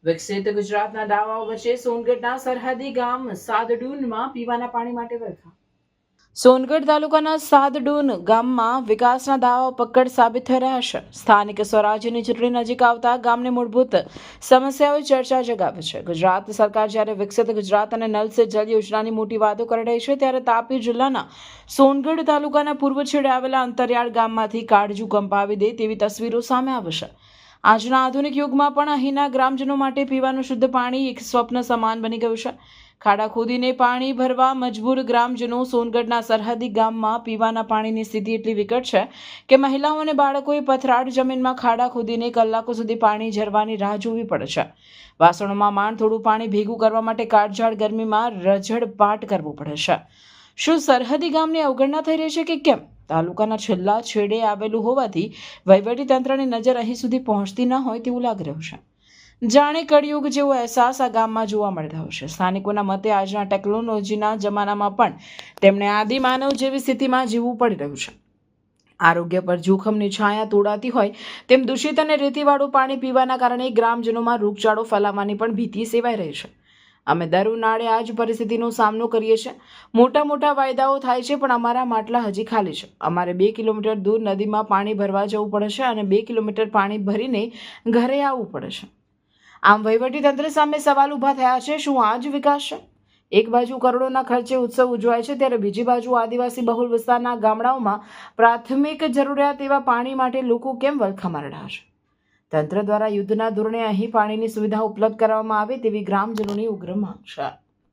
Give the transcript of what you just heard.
વિકસિત ગુજરાતના દાવાઓ વચ્ચે સોનગઢના સરહદી ગામ સાદડુનમાં પીવાના પાણી માટે વલખા. સોનગઢ તાલુકાના સાદડુન ગામમાં વિકાસના દાવાઓ પકડ સાબિત થઈ રહ્યા છે. સ્થાનિક સ્વરાજ્યની ચૂંટણી નજીક આવતા ગામની મૂળભૂત સમસ્યાઓ ચર્ચા જગાવે છે. ગુજરાત સરકાર જ્યારે વિકસિત ગુજરાત અને નલ સે જલ યોજનાની મોટી વાતો કરી રહી છે, ત્યારે તાપી જિલ્લાના સોનગઢ તાલુકાના પૂર્વ છેડે આવેલા અંતરિયાળ ગામમાંથી કાળજુ કંપાવી દે તેવી તસવીરો સામે આવે છે. આજના આધુનિક યુગમાં પણ અહીંના ગ્રામજનો માટે પીવાનું શુદ્ધ પાણી એક સ્વપ્ન સમાન બની ગયું છે. ખાડા ખોદીને પાણી ભરવા મજબૂર ગ્રામજનો સોનગઢના સરહદી ગામમાં પીવાના પાણીની સ્થિતિ એટલી વિકટ છે કે મહિલાઓ અને બાળકોએ પથરાળ જમીનમાં ખાડા ખોદીને કલાકો સુધી પાણી ઝરવાની રાહ જોવી પડે છે. વાસણોમાં માંડ થોડું પાણી ભેગું કરવા માટે કાળઝાળ ગરમીમાં રઝળપાટ કરવું પડે છે. શું સરહદી ગામની અવગણના થઈ રહી છે કે કેમ? તાલુકાના છેલ્લા છેડે આવેલું હોવાથી વહીવટી તંત્રની નજર અહીં સુધી પહોંચતી ન હોય તેવું લાગી રહ્યું છે. જાણે કળિયુગ જેવો અહેસાસ આ ગામમાં જોવા મળી રહ્યો છે. સ્થાનિકોના મતે આજના ટેકનોલોજીના જમાનામાં પણ તેમણે આદિમાનવ જેવી સ્થિતિમાં જીવવું પડી રહ્યું છે. આરોગ્ય પર જોખમની છાયા તોડાતી હોય તેમ દૂષિત અને રેતીવાળું પાણી પીવાના કારણે ગ્રામજનોમાં રોગચાળો ફેલાવાની પણ ભીતિ સેવાઈ રહી છે. અમે દર ઉનાળે આ જ પરિસ્થિતિનો સામનો કરીએ છીએ. મોટા વાયદાઓ થાય છે, પણ અમારા માટલા હજી ખાલી છે. અમારે 2 કિલોમીટર દૂર નદીમાં પાણી ભરવા જવું પડે છે અને 2 કિલોમીટર પાણી ભરીને ઘરે આવવું પડે છે. આમ વહીવટીતંત્ર સામે સવાલ ઊભા થયા છે. શું આ જ વિકાસ છે? એક બાજુ કરોડોના ખર્ચે ઉત્સવ ઉજવાય છે, ત્યારે બીજી બાજુ આદિવાસી બહુલ વિસ્તારના ગામડાઓમાં પ્રાથમિક જરૂરિયાત એવા પાણી માટે લોકો કેમ વલખા મારી રહ્યા છે? તંત્ર દ્વારા યુદ્ધના ધોરણે અહીં પાણીની સુવિધા ઉપલબ્ધ કરવામાં આવે તેવી ગ્રામજનોની ઉગ્ર માંગ છે.